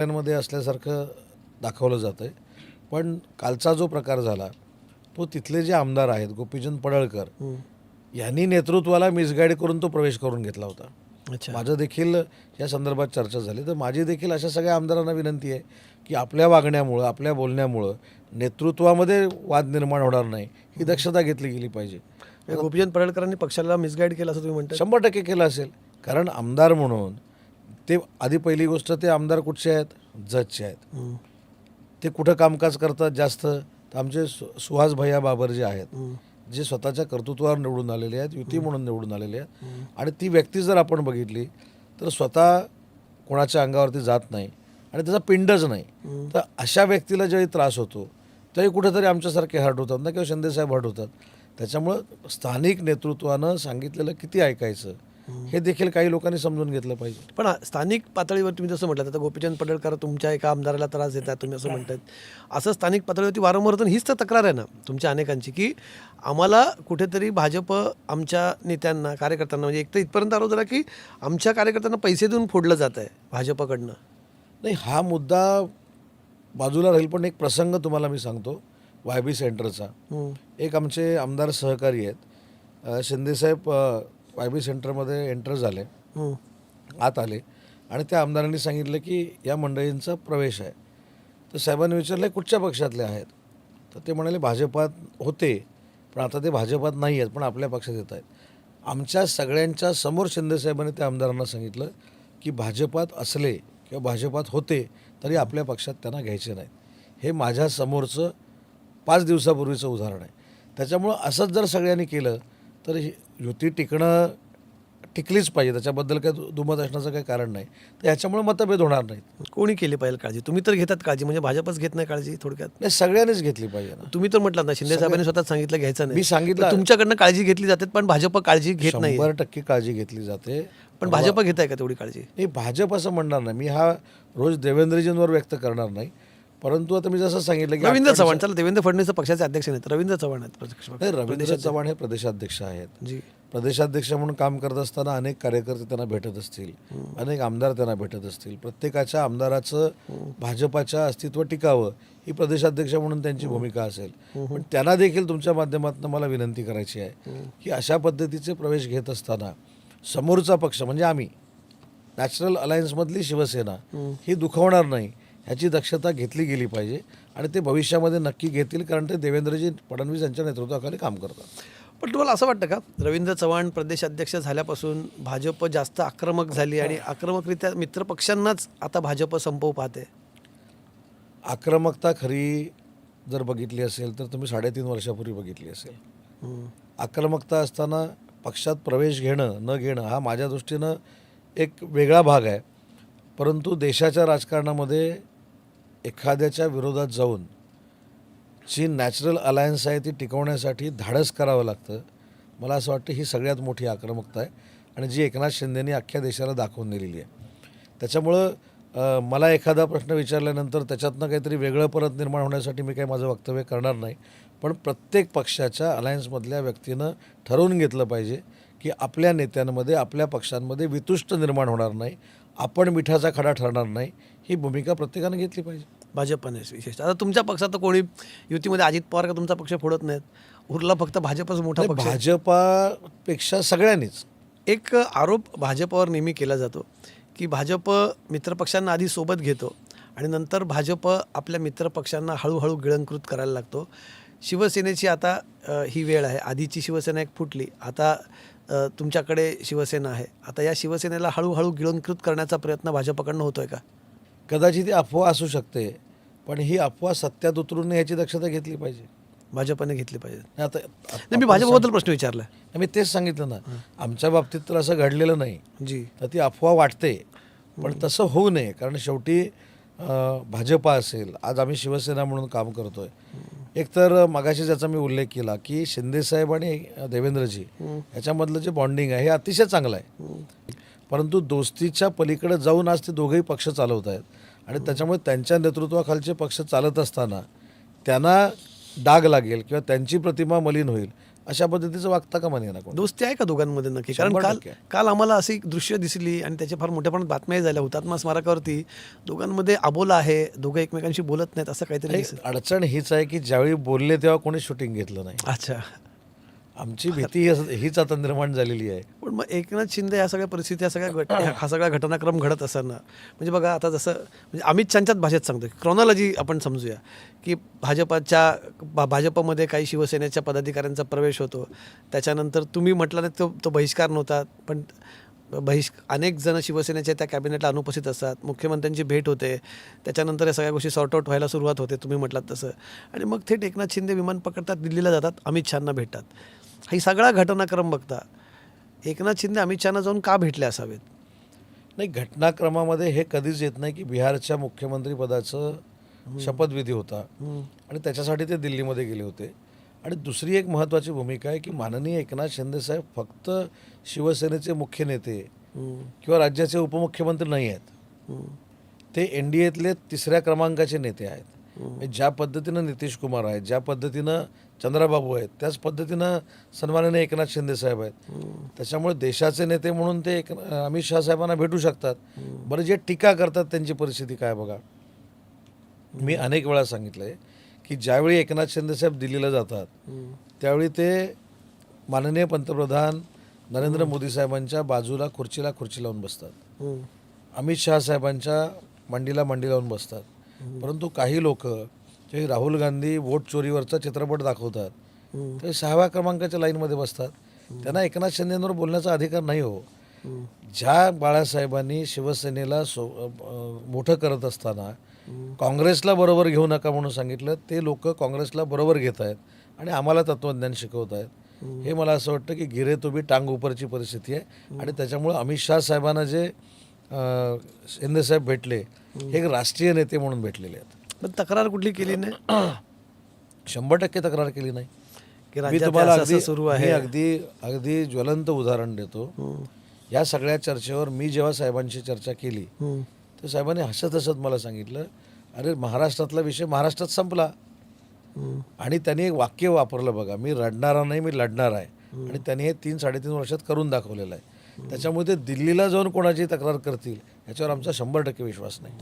मध्ये असल्यासारखं दाखवलं जातं आहे. पण कालचा जो प्रकार झाला तो तिथले जे आमदार आहेत गोपीचंद पडळकर यांनी नेतृत्वाला मिसगाईड करून तो प्रवेश करून घेतला होता. अच्छा. माझं देखील या संदर्भात चर्चा झाली. तर माझी देखील अशा सगळ्या आमदारांना विनंती आहे की आपल्या वागण्यामुळं आपल्या बोलण्यामुळं नेतृत्वामध्ये वाद निर्माण होणार नाही ही दक्षता घेतली गेली पाहिजे. गोपीचंद पडळकरांनी पक्षाला मिसगाईड केलं असं तुम्ही म्हणता? 100% केलं असेल. कारण आमदार म्हणून ते आधी पहिली गोष्ट ते आमदार कुठचे आहेत? जतचे आहेत. ते कुठं कामकाज करतात जास्त? तर आमचे सुहास भैया बाबर जे आहेत, जे स्वतःच्या कर्तृत्वावर निवडून आलेले आहेत, युती म्हणून निवडून आलेले आहेत. आणि ती व्यक्ती जर आपण बघितली तर स्वतः कोणाच्या अंगावरती जात नाही आणि त्याचा पिंडच नाही. तर अशा व्यक्तीला ज्यावेळी त्रास होतो त्यावेळी कुठेतरी आमच्यासारखे हर्ट होतात ना, किंवा शिंदेसाहेब हर्ट होतात. त्याच्यामुळं स्थानिक नेतृत्वानं सांगितलेलं किती ऐकायचं हे देखील काही लोकांनी समजून घेतलं पाहिजे. पण स्थानिक पातळीवर तुम्ही जसं म्हटलं, आता गोपीचंद पडळकर तुमच्या एका आमदाराला त्रास देतात तुम्ही असं म्हणतात. असं स्थानिक पातळीवरती वारंवार होतं. हीच तर तक्रार आहे ना तुमच्या अनेकांची, की आम्हाला कुठेतरी भाजप आमच्या नेत्यांना कार्यकर्त्यांना, म्हणजे एक तर इथपर्यंत आरोप झाला की आमच्या कार्यकर्त्यांना पैसे देऊन फोडलं जात आहे भाजपकडनं. नाही, हा मुद्दा बाजूला राहील. पण एक प्रसंग तुम्हाला मी सांगतो YB सेंटरचा. एक आमचे आमदार सहकारी आहेत, शिंदेसाहेब YB सेंटरमध्ये एंटर झाले, आत आले आणि त्या आमदारांनी सांगितलं की या मंडळींचा प्रवेश आहे. तर साहेबांनी विचारलं कुठच्या पक्षातले आहेत? तर ते म्हणाले भाजपात होते पण आता ते भाजपात नाही आहेत पण आपल्या पक्षात येत आहेत. आमच्या सगळ्यांच्या समोर शिंदेसाहेबांनी त्या आमदारांना सांगितलं की भाजपात असले किंवा भाजपात होते तरी आपल्या पक्षात त्यांना घ्यायचे नाहीत. हे माझ्या समोरचं 5 दिवसापूर्वीचं उदाहरण आहे. त्याच्यामुळं असंच जर सगळ्यांनी केलं तर युती टिकलीच पाहिजे. त्याच्याबद्दल काही दुमत असण्याचं काही कारण नाही. तर ह्याच्यामुळे मतभेद होणार नाहीत. कोणी केली पाहिजे काळजी? तुम्ही तर घेतात काळजी, म्हणजे भाजपच घेत नाही काळजी थोडक्यात? नाही, सगळ्यांनीच घेतली पाहिजे ना. तुम्ही तर म्हटलं ना शिंदे साहेबांनी स्वतः सांगितलं घ्यायचं नाही. मी सांगितलं तुमच्याकडनं काळजी घेतली जाते पण भाजप काळजी घेत नाही. 100% काळजी घेतली जाते. पण भाजप घेत आहे का तेवढी काळजी? नाही, भाजप असं म्हणणार नाही. मी हा रोज देवेंद्रजींवर व्यक्त करणार नाही. परंतु आता मी जसं सांगितलं की रवींद्र चव्हाण, चला देवेंद्र फडणवीस पक्षाचे अध्यक्ष नाहीत, रवींद्र चव्हाण आहेत. नाही, रवींद्र चव्हाण हे प्रदेशाध्यक्ष आहेत. जी. प्रदेशाध्यक्ष म्हणून काम करत असताना अनेक कार्यकर्ते त्यांना भेटत असतील, अनेक आमदार त्यांना भेटत असतील. प्रत्येकाच्या आमदाराचं भाजपाच्या अस्तित्व टिकावं ही प्रदेशाध्यक्ष म्हणून त्यांची भूमिका असेल. पण त्यांना देखील तुमच्या माध्यमातून मला विनंती करायची आहे की अशा पद्धतीचे प्रवेश घेत असताना समोरचा पक्ष म्हणजे आम्ही नॅचरल अलायन्समधली शिवसेना ही दुखावणार नाही ह्याची दक्षता घेतली गेली पाहिजे. आणि ते भविष्यामध्ये नक्की घेतील कारण ते देवेंद्रजी फडणवीस यांच्या नेतृत्वाखाली काम करतात. पण तुम्हाला असं वाटतं का रवींद्र चव्हाण प्रदेशाध्यक्ष झाल्यापासून भाजप जास्त आक्रमक झाली आणि आक्रमकरित्या मित्रपक्षांनाच आता भाजप संपवू पाहते? आक्रमकता खरी जर बघितली असेल तर तुम्ही 3.5 वर्षापूर्वी बघितली असेल. आक्रमकता असताना पक्षात प्रवेश घेणं न घेणं हा माझ्या दृष्टीनं एक वेगळा भाग आहे. परंतु देशाच्या राजकारणामध्ये एखाद्याच्या विरोधात जाऊन जी नॅचरल अलायन्स आहे ती टिकवण्यासाठी धाडस करावं लागतं. मला असं वाटतं ही सगळ्यात मोठी आक्रमकता आहे आणि जी एकनाथ शिंदेनी अख्ख्या देशाला दाखवून दिलेली आहे. त्याच्यामुळं मला एखादा प्रश्न विचारल्यानंतर त्याच्यातनं काहीतरी वेगळं परत निर्माण होण्यासाठी मी काही माझं वक्तव्य करणार नाही. पण प्रत्येक पक्षाच्या अलायन्समधल्या व्यक्तीनं ठरवून घेतलं पाहिजे की आपल्या नेत्यांमध्ये आपल्या पक्षांमध्ये वितुष्ट निर्माण होणार नाही, आपण मिठाचा खडा ठरणार नाही, ही भूमिका प्रत्येकानं घेतली पाहिजे. भाजपने विशेषतः. आता तुमच्या पक्षात तर कोणी युतीमध्ये अजित पवार का तुमचा पक्ष फोडत नाहीत, उरला फक्त भाजपच मोठा पक्ष. भाजपापेक्षा सगळ्यांनीच एक आरोप भाजपवर नेहमी केला जातो की भाजप मित्रपक्षांना आधी सोबत घेतो आणि नंतर भाजप आपल्या मित्रपक्षांना हळूहळू गिळंकृत करायला लागतो. शिवसेनेची आता ही वेळ आहे. आधीची शिवसेना एक फुटली, आता तुमच्याकडे शिवसेना आहे. आता या शिवसेनेला हळूहळू गिळंकृत करण्याचा प्रयत्न भाजपकडनं होतोय का? कदाचित ही अफवा असू शकते पण ही अफवा सत्यात उतरून नये याची दक्षता घेतली पाहिजे. भाजपने घेतली पाहिजे. आता मी भाजपबद्दल प्रश्न विचारला. मी तेच सांगितलं ना, आमच्या बाबतीत तर असं घडलेलं नाही जी. तर ती अफवा वाटते पण तसं होऊ नये. कारण शेवटी भाजपा असेल, आज आम्ही शिवसेना म्हणून काम करतोय. एकतर मगाशी ज्याचा मी उल्लेख केला की शिंदेसाहेब आणि देवेंद्रजी ह्याच्यामधलं जे बॉन्डिंग आहे हे अतिशय चांगलं आहे. परंतु दोस्तीच्या पलीकडे जाऊन आज ते दोघेही पक्ष चालवत आहेत आणि त्याच्यामुळे त्यांच्या नेतृत्वाखालचे पक्ष चालत असताना त्यांना डाग लागेल किंवा त्यांची प्रतिमा मलिन होईल अशा पद्धतीचं वागता कामा नये ना कोण. दोस्ती आहे का दोघांमध्ये नक्की? कारण 100% काल आम्हाला अशी दृश्य दिसली आणि त्याच्या फार मोठ्या प्रमाणात बातम्याही झाल्या. हुतात्मा स्मारकावरती दोघांमध्ये अबोला आहे, दोघं एकमेकांशी बोलत नाहीत असं काहीतरी नाही, दिसत. अडचण हीच आहे की ज्यावेळी बोलले तेव्हा कोणी शूटिंग घेतलं नाही. अच्छा. आमची भीती हीच आता निर्माण झालेली आहे. पण मग एकनाथ शिंदे ह्या सगळ्या परिस्थिती, हा सगळा घटनाक्रम घडत असताना म्हणजे बघा आता जसं म्हणजे अमित शहाच्याच भाषेत सांगतो, क्रॉनॉलॉजी आपण समजूया की भाजपमध्ये काही शिवसेनेच्या पदाधिकाऱ्यांचा प्रवेश होतो. त्याच्यानंतर तुम्ही म्हटलं नाही तो बहिष्कार नव्हता, पण अनेक जण शिवसेनेच्या त्या कॅबिनेटला अनुपस्थित असतात. मुख्यमंत्र्यांची भेट होते, त्याच्यानंतर या सगळ्या गोष्टी सॉर्ट आऊट व्हायला सुरुवात होते तुम्ही म्हटलात तसं, आणि मग थेट एकनाथ शिंदे विमान पकडतात, दिल्लीला जातात, अमित शहांना भेटतात. ही सगळा घटनाक्रम बघता एकनाथ शिंदे अमित शहांना जाऊन का भेटले असावेत? नाही, घटनाक्रमामध्ये हे कधीच येत नाही की बिहारच्या मुख्यमंत्रीपदाचं शपथविधी होता आणि त्याच्यासाठी ते दिल्लीमध्ये गेले होते. आणि दुसरी एक महत्त्वाची भूमिका आहे की माननीय एकनाथ शिंदेसाहेब फक्त शिवसेनेचे मुख्य नेते किंवा राज्याचे उपमुख्यमंत्री नाही आहेत, ते NDAतले 3ऱ्या क्रमांकाचे नेते आहेत. म्हणजे ज्या पद्धतीनं नितीश कुमार आहेत, ज्या पद्धतीनं चंद्राबाबू आहेत, त्याच पद्धतीनं सन्माननीय एकनाथ शिंदेसाहेब आहेत. त्याच्यामुळे देशाचे नेते म्हणून ते अमित शहा साहेबांना भेटू शकतात. बरं, जे टीका करतात त्यांची परिस्थिती काय बघा. मी अनेक वेळा सांगितलं आहे की ज्यावेळी एकनाथ शिंदेसाहेब दिल्लीला जातात त्यावेळी ते माननीय पंतप्रधान नरेंद्र मोदी साहेबांच्या बाजूला खुर्चीला खुर्ची लावून बसतात, अमित शहा साहेबांच्या मांडीला मांडी लावून बसतात. परंतु काही लोक जे राहुल गांधी वोट चोरीवरचा चित्रपट दाखवतात ते 6व्या क्रमांकाच्या लाईनमध्ये बसतात. त्यांना एकनाथ शिंदेंवर बोलण्याचा अधिकार नाही हो. ज्या बाळासाहेबांनी शिवसेनेला मोठं करत असताना काँग्रेसला बरोबर घेऊ नका म्हणून सांगितलं, ते लोक काँग्रेसला बरोबर घेत आहेत आणि आम्हाला तत्त्वज्ञान शिकवत आहेत. हे मला असं वाटतं की गिरे तो भी टांग उपरची परिस्थिती आहे. आणि त्याच्यामुळं अमित शहा साहेबांना जे शिंदेसाहेब भेटले हे एक राष्ट्रीय नेते म्हणून भेटलेले आहेत. पण तक्रार कुठली केली नाही? 100% तक्रार केली नाही. की मी राज्यात तुम्हाला असं सुरू आहे? अगदी ज्वलंत उदाहरण देतो. या सगळ्या चर्चेवर मी जेव्हा साहेबांशी चर्चा केली तर साहेबांनी हसत हसत मला सांगितलं, अरे महाराष्ट्रातला विषय महाराष्ट्रात संपला. आणि त्यांनी एक वाक्य वापरलं बघा, मी रडणारा नाही, मी लढणार आहे. आणि त्यांनी हे 3-3.5 वर्षात करून दाखवलेलं आहे. त्याच्यामुळे ते दिल्लीला जाऊन कोणाची तक्रार करतील याच्यावर आमचा 100% विश्वास नाही.